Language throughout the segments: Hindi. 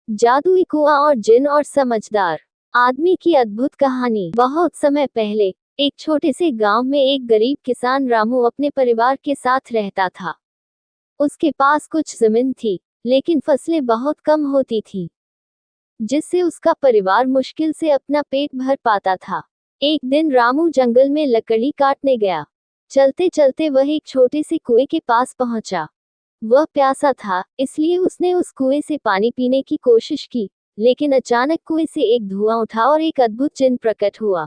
जादुई कुआं और जिन और समझदार आदमी की अद्भुत कहानी। बहुत समय पहले एक छोटे से गांव में एक गरीब किसान रामू अपने परिवार के साथ रहता था। उसके पास कुछ जमीन थी, लेकिन फसलें बहुत कम होती थी, जिससे उसका परिवार मुश्किल से अपना पेट भर पाता था। एक दिन रामू जंगल में लकड़ी काटने गया। चलते चलते वह एक छोटे से कुएं के पास पहुंचा। वह प्यासा था, इसलिए उसने उस कुएं से पानी पीने की कोशिश की, लेकिन अचानक कुएं से एक धुआं उठा और एक अद्भुत जिन प्रकट हुआ।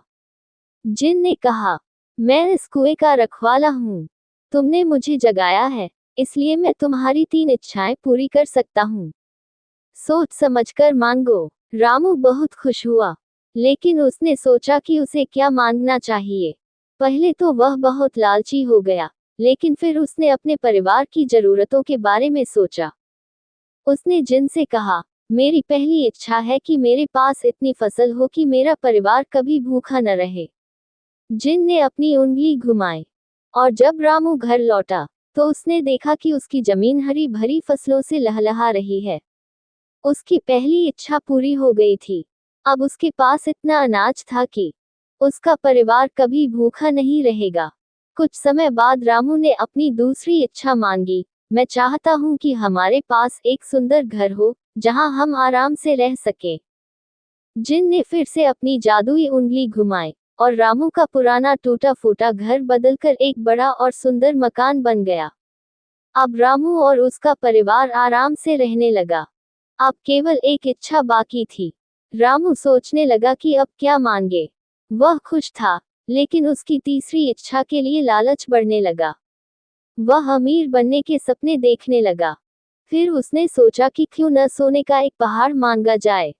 जिन ने कहा, मैं इस कुएं का रखवाला हूँ। तुमने मुझे जगाया है, इसलिए मैं तुम्हारी 3 इच्छाएं पूरी कर सकता हूँ। सोच समझकर मांगो। रामू बहुत खुश हुआ, लेकिन उसने सोचा कि उसे क्या मांगना चाहिए। पहले तो वह बहुत लालची हो गया, लेकिन फिर उसने अपने परिवार की जरूरतों के बारे में सोचा। उसने जिन से कहा, मेरी पहली इच्छा है कि मेरे पास इतनी फसल हो कि मेरा परिवार कभी भूखा न रहे। जिन ने अपनी उंगली घुमाई, और जब रामू घर लौटा तो उसने देखा कि उसकी जमीन हरी भरी फसलों से लहलहा रही है। उसकी पहली इच्छा पूरी हो गई थी। अब उसके पास इतना अनाज था कि उसका परिवार कभी भूखा नहीं रहेगा। कुछ समय बाद रामू ने अपनी दूसरी इच्छा मांगी, मैं चाहता हूँ कि हमारे पास एक सुंदर घर हो, जहाँ हम आराम से रह सके। जिन ने फिर से अपनी जादुई उंगली घुमाई, और रामू का पुराना टूटा फूटा घर बदलकर एक बड़ा और सुंदर मकान बन गया। अब रामू और उसका परिवार आराम से रहने लगा। अब केवल एक इच्छा बाकी थी। रामू सोचने लगा कि अब क्या मांगे। वह खुश था, लेकिन उसकी तीसरी इच्छा के लिए लालच बढ़ने लगा। वह अमीर बनने के सपने देखने लगा। फिर उसने सोचा कि क्यों न सोने का एक पहाड़ मांगा जाए।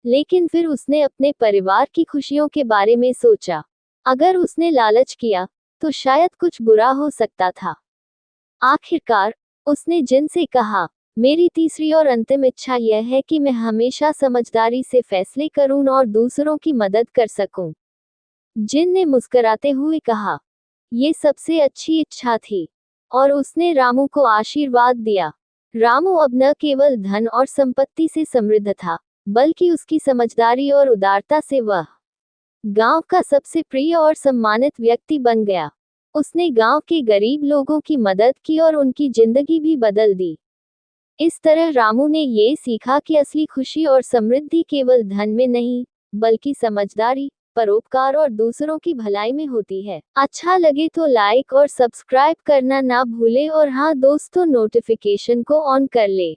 लेकिन फिर उसने अपने परिवार की खुशियों के बारे में सोचा। अगर उसने लालच किया, तो शायद कुछ बुरा हो सकता था। आखिरकार उसने जिन से कहा, मेरी तीसरी और अंतिम इच्छा यह है कि मैं हमेशा समझदारी से फैसले करूं और दूसरों की मदद कर सकूं। जिन ने मुस्कुराते हुए कहा, ये सबसे अच्छी इच्छा थी, और उसने रामू को आशीर्वाद दिया। रामू अब न केवल धन और संपत्ति से समृद्ध था, बल्कि उसकी समझदारी और उदारता से वह गांव का सबसे प्रिय और सम्मानित व्यक्ति बन गया। उसने गांव के गरीब लोगों की मदद की और उनकी जिंदगी भी बदल दी। इस तरह रामू ने ये सीखा कि असली खुशी और समृद्धि केवल धन में नहीं, बल्कि समझदारी, परोपकार और दूसरों की भलाई में होती है। अच्छा लगे तो लाइक और सब्सक्राइब करना ना भूले, और हाँ दोस्तों, नोटिफिकेशन को ऑन कर ले।